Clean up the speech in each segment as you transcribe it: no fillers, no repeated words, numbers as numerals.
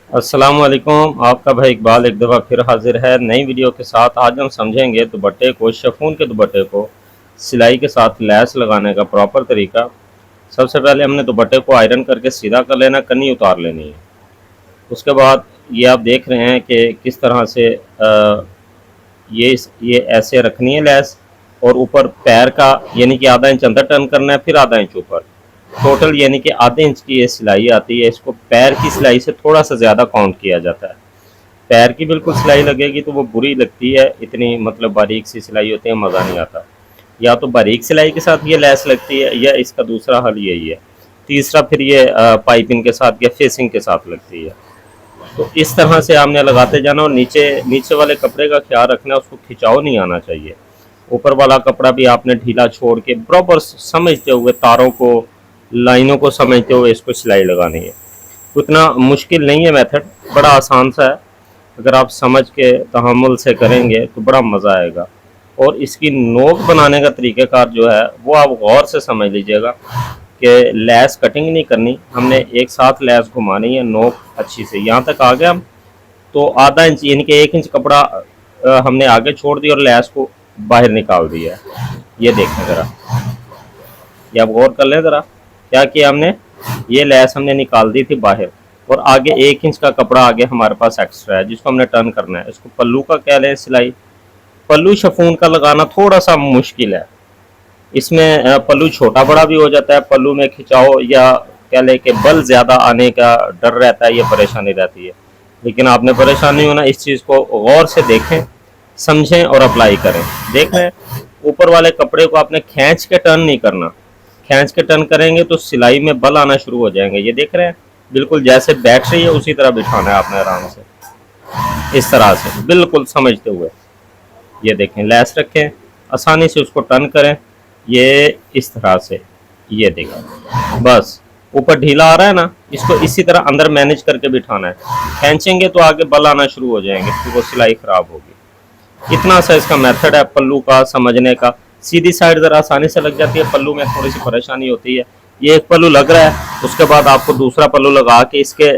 अस्सलामुअलैकुम। आपका भाई इकबाल एक दफ़ा फिर हाजिर है नई वीडियो के साथ। आज हम समझेंगे दुपट्टे को, शिफॉन के दुपट्टे को सिलाई के साथ लैस लगाने का प्रॉपर तरीका। सबसे पहले हमने दुपट्टे को आयरन करके सीधा कर लेना, कन्नी उतार लेनी है। उसके बाद ये आप देख रहे हैं कि किस तरह से ये ऐसे रखनी है लैस, और ऊपर पैर का यानी कि आधा इंच अंदर टर्न करना है, फिर आधा इंच ऊपर। टोटल यानी कि आधे इंच की ये सिलाई आती है। इसको पैर की सिलाई से थोड़ा सा ज़्यादा काउंट किया जाता है। पैर की बिल्कुल सिलाई लगेगी तो वो बुरी लगती है, इतनी मतलब बारीक सी सिलाई होती है, मज़ा नहीं आता। या तो बारीक सिलाई के साथ ये लैस लगती है, या इसका दूसरा हल यही है। तीसरा फिर ये पाइपिंग के साथ या फेसिंग के साथ लगती है। तो इस तरह से आपने लगाते जाना, और नीचे नीचे वाले कपड़े का ख्याल रखना, उसको खिंचाव नहीं आना चाहिए। ऊपर वाला कपड़ा भी आपने ढीला छोड़ के बराबर समझते हुए, तारों को लाइनों को समझते हुए इसको सिलाई लगानी है। उतना मुश्किल नहीं है, मेथड बड़ा आसान सा है। अगर आप समझ के तहम्मुल से करेंगे तो बड़ा मज़ा आएगा। और इसकी नोक बनाने का तरीक़ाकार जो है वो आप गौर से समझ लीजिएगा कि लैस कटिंग नहीं करनी, हमने एक साथ लैस घुमानी है। नोक अच्छी से यहाँ तक आ गया हम, तो आधा इंच यानी कि 1 इंच कपड़ा हमने आगे छोड़ दिया और लैस को बाहर निकाल दिया है। ये देखें ज़रा, ये आप गौर कर लें ज़रा, क्या किया हमने, ये लैस हमने निकाल दी थी बाहर, और आगे 1 इंच का कपड़ा आगे हमारे पास एक्स्ट्रा है जिसको हमने टर्न करना है। इसको पल्लू का कह लें सिलाई। पल्लू शिफॉन का लगाना थोड़ा सा मुश्किल है। इसमें पल्लू छोटा बड़ा भी हो जाता है, पल्लू में खिंचाओ या कह लें कि बल ज़्यादा आने का डर रहता है, ये परेशानी रहती है। लेकिन आपने परेशान नहीं होना, इस चीज़ को गौर से देखें, समझें और अप्लाई करें। देख रहे हैं, ऊपर वाले कपड़े को आपने खींच के टर्न नहीं करना। खींच के टर्न करेंगे तो सिलाई में बल आना शुरू हो जाएंगे। ये देख रहे हैं, बिल्कुल जैसे बैठ रही है उसी तरह बिठाना है आपने, आराम से इस तरह से बिल्कुल समझते हुए। ये देखें, लैस रखें, आसानी से उसको टर्न करें, ये इस तरह से। ये देखें, बस ऊपर ढीला आ रहा है ना, इसको इसी तरह अंदर मैनेज करके बिठाना है। खींचेंगे तो आगे बल आना शुरू हो जाएंगे, फिर वो सिलाई खराब होगी। इतना सा इसका मेथड है पल्लू का समझने का। सीधी साइड ज़रा आसानी से लग जाती है, पल्लू में थोड़ी सी परेशानी होती है। ये एक पल्लू लग रहा है, उसके बाद आपको दूसरा पल्लू लगा के इसके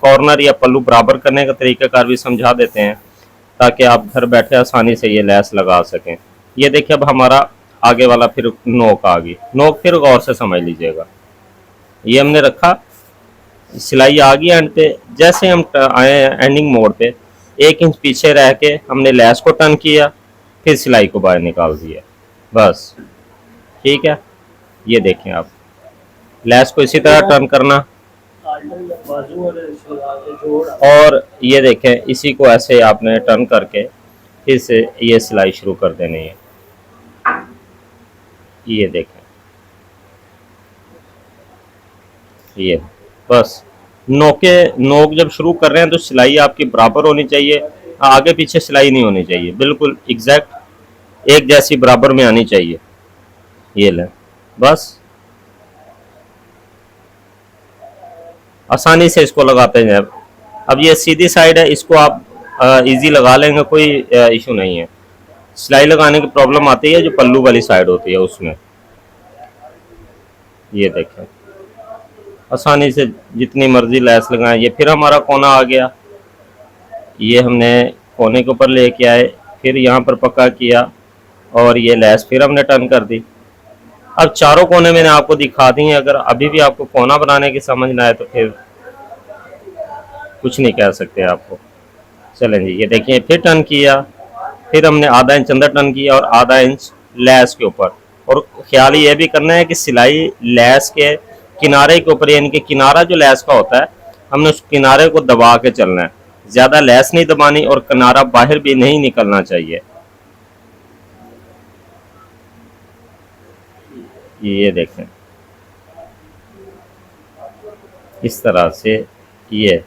कॉर्नर या पल्लू बराबर करने का तरीक़ाकार भी समझा देते हैं, ताकि आप घर बैठे आसानी से ये लैस लगा सकें। ये देखिए, अब हमारा आगे वाला फिर नोक आ गई। नोक फिर गौर से समझ लीजिएगा। ये हमने रखा, सिलाई आ गई एंड पे। जैसे हम आए एंडिंग मोड पे, 1 इंच पीछे रह के हमने लैस को टर्न किया, फिर सिलाई को बाहर निकाल दिया, बस। ठीक है, ये देखें आप, लैस को इसी तरह टर्न करना, और ये देखें इसी को ऐसे आपने टर्न करके फिर से ये सिलाई शुरू कर देनी है। ये देखें, ये बस। नोक जब शुरू कर रहे हैं तो सिलाई आपकी बराबर होनी चाहिए, आगे पीछे सिलाई नहीं होनी चाहिए, बिल्कुल एग्जैक्ट एक जैसी बराबर में आनी चाहिए। ये लें, बस आसानी से इसको लगाते हैं। अब ये सीधी साइड है, इसको आप इजी लगा लेंगे, कोई इशू नहीं है। सिलाई लगाने की प्रॉब्लम आती है जो पल्लू वाली साइड होती है उसमें। ये देखें, आसानी से जितनी मर्जी लैस लगाएं। ये फिर हमारा कोना आ गया, ये हमने कोने के ऊपर लेके आए, फिर यहाँ पर पक्का किया, और ये लैस फिर हमने टर्न कर दी। अब चारों कोने मैंने आपको दिखा दी हैं। अगर अभी भी आपको कोना बनाने की समझ ना आए तो फिर कुछ नहीं कह सकते आपको। चलें जी, ये देखिए, फिर टर्न किया, फिर हमने आधा इंच अंदर टर्न किया और आधा इंच लैस के ऊपर। और ख्याल ये भी करना है कि सिलाई लैस के किनारे के ऊपर, यानी कि किनारा जो लैस का होता है, हमने उस किनारे को दबा के चलना है। ज़्यादा लैस नहीं दबानी और किनारा बाहर भी नहीं निकलना चाहिए। ये देखें, इस तरह से। ये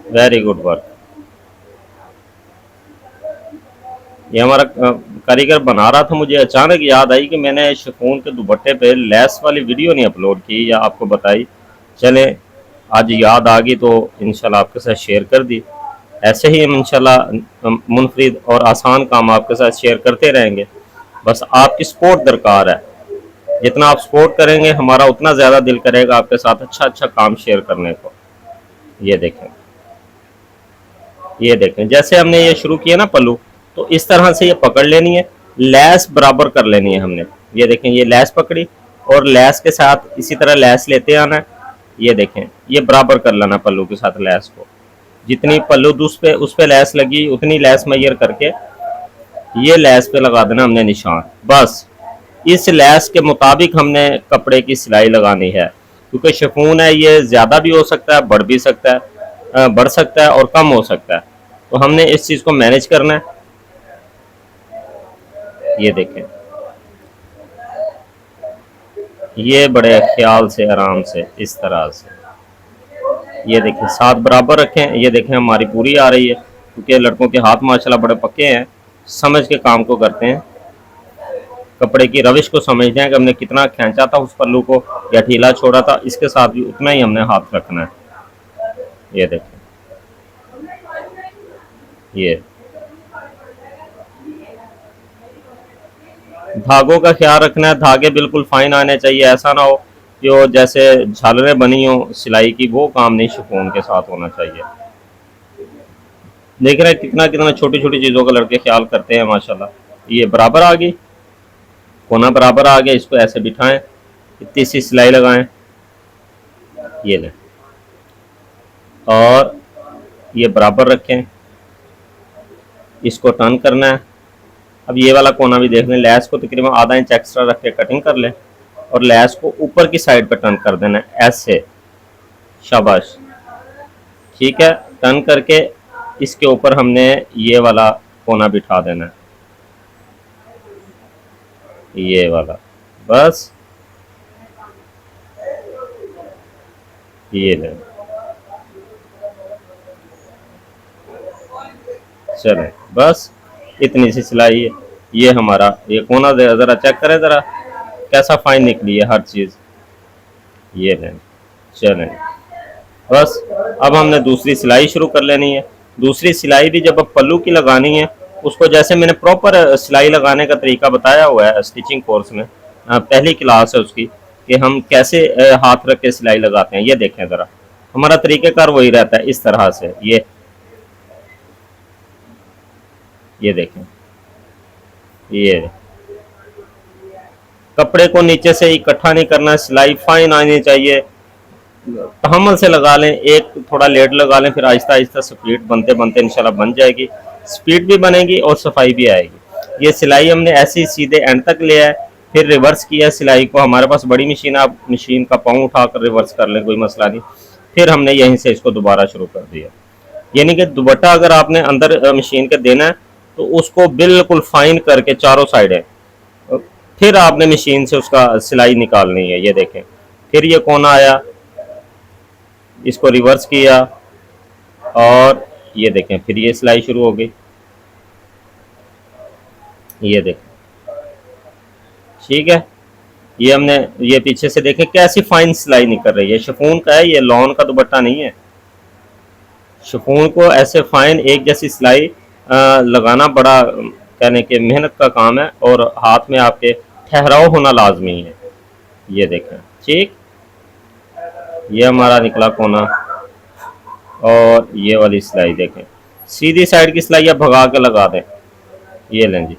वेरी गुड वर्क। ये हमारा कारीगर बना रहा था, मुझे अचानक याद आई कि मैंने शिफॉन के दुपट्टे पे लैस वाली वीडियो नहीं अपलोड की या आपको बताई। चले, आज याद आ गई तो इंशाल्लाह आपके साथ शेयर कर दी। ऐसे ही हम इंशाल्लाह मुनफरिद और आसान काम आपके साथ शेयर करते रहेंगे। बस आपकी सपोर्ट दरकार है। जितना आप सपोर्ट करेंगे, हमारा उतना ज़्यादा दिल करेगा आपके साथ अच्छा अच्छा काम शेयर करने को। ये देखें, ये देखें, जैसे हमने ये शुरू किया ना पल्लू, तो इस तरह से ये पकड़ लेनी है, लैस बराबर कर लेनी है हमने। ये देखें, ये लैस पकड़ी और लैस के साथ इसी तरह लैस लेते आना है। ये देखें, ये बराबर कर लेना पल्लू के साथ लैस को, जितनी पल्लू उस पे लैस लगी उतनी लैस मैयर करके ये लैस पे लगा देना हमने निशान। बस इस लैस के मुताबिक हमने कपड़े की सिलाई लगानी है, क्योंकि शिफॉन है, ये ज़्यादा भी हो सकता है, बढ़ भी सकता है, बढ़ सकता है और कम हो सकता है, तो हमने इस चीज़ को मैनेज करना है। ये देखें, ये बड़े ख्याल से आराम से इस तरह से, ये देखें, साथ बराबर रखें। ये देखें, हमारी पूरी आ रही है, क्योंकि लड़कों के हाथ माशाल्लाह बड़े पक्के हैं, समझ के काम को करते हैं, कपड़े की रविश को समझते हैं कि हमने कितना खींचा था उस पल्लू को या ढीला छोड़ा था, इसके साथ भी उतना ही हमने हाथ रखना है। ये देखें, ये धागों का ख्याल रखना है, धागे बिल्कुल फाइन आने चाहिए, ऐसा ना हो जो जैसे झालरें बनी हो सिलाई की, वो काम नहीं शिफॉन के साथ होना चाहिए। देख रहे हैं कितना कितना छोटी छोटी चीज़ों का लड़के ख्याल करते हैं माशाल्लाह। ये बराबर आ गई, कोना बराबर आ गया, इसको ऐसे बिठाएं, इतनी सी सिलाई लगाएं, ये लें और ये बराबर रखें, इसको टर्न करना है। अब ये वाला कोना भी देख लें, लैस को तकरीबन आधा इंच एक्स्ट्रा रख के कटिंग कर लें और लैस को ऊपर की साइड पर टर्न कर देना है ऐसे, शाबाश, ठीक है। टर्न करके इसके ऊपर हमने ये वाला कोना बिठा देना है, ये वाला, बस ये ले, चलें, बस इतनी सी सिलाई है। ये हमारा ये कोना ज़रा चेक करें, ज़रा कैसा फाइन निकली है हर चीज़, ये लें, चलें, बस अब हमने दूसरी सिलाई शुरू कर लेनी है। दूसरी सिलाई भी जब अब पल्लू की लगानी है, उसको जैसे मैंने प्रॉपर सिलाई लगाने का तरीका बताया हुआ है स्टिचिंग कोर्स में, पहली क्लास है उसकी, कि हम कैसे हाथ रख के सिलाई लगाते हैं। ये देखें ज़रा, हमारा तरीक़ेकार वही रहता है, इस तरह से। ये देखें, ये कपड़े को नीचे से इकट्ठा नहीं करना, सिलाई फाइन आनी चाहिए, तहम्मुल से लगा लें, एक थोड़ा लेट लगा लें, फिर आहिस्ता आहिस्ता स्पीड बनते बनते इंशाल्लाह बन जाएगी, स्पीड भी बनेगी और सफाई भी आएगी। ये सिलाई हमने ऐसे ही सीधे एंड तक लिया है, फिर रिवर्स किया सिलाई को, हमारे पास बड़ी मशीन, आप मशीन का पाँव उठा कर रिवर्स कर लें, कोई मसला नहीं। फिर हमने यहीं से इसको दोबारा शुरू कर दिया, यानी कि दुपट्टा अगर आपने अंदर मशीन के देना है तो उसको बिल्कुल फाइन करके चारों साइडें, फिर आपने मशीन से उसका सिलाई निकालनी है। ये देखें, फिर ये कोना आया, इसको रिवर्स किया और ये देखें, फिर ये सिलाई शुरू हो गई, ये देखें, ठीक है। ये हमने ये पीछे से देखें कैसी फाइन सिलाई निकल रही है, शिफॉन का है ये, लॉन का दुपट्टा नहीं है। शिफॉन को ऐसे फाइन एक जैसी सिलाई लगाना बड़ा कहने के मेहनत का काम है, और हाथ में आपके ठहराव होना लाजमी है। ये देखें, ठीक, ये हमारा निकला कोना, और ये वाली सिलाई देखें, सीधी साइड की सिलाई आप भगा के लगा दें। ये लें जी,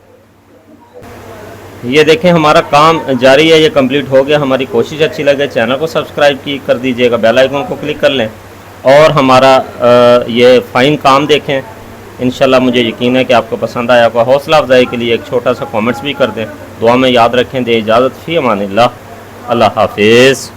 ये देखें हमारा काम जारी है, ये कंप्लीट हो गया। हमारी कोशिश अच्छी लगे चैनल को सब्सक्राइब कर दीजिएगा, बेल आइकन को क्लिक कर लें और हमारा ये फ़ाइन काम देखें। इंशाल्लाह मुझे यकीन है कि आपको पसंद आया। आपका हौसला अफजाई के लिए एक छोटा सा कमेंट्स भी कर दें। दुआ में याद रखें। दे इजाज़त, फ़ी अमानिल्लाह, अल्लाह हाफिज़।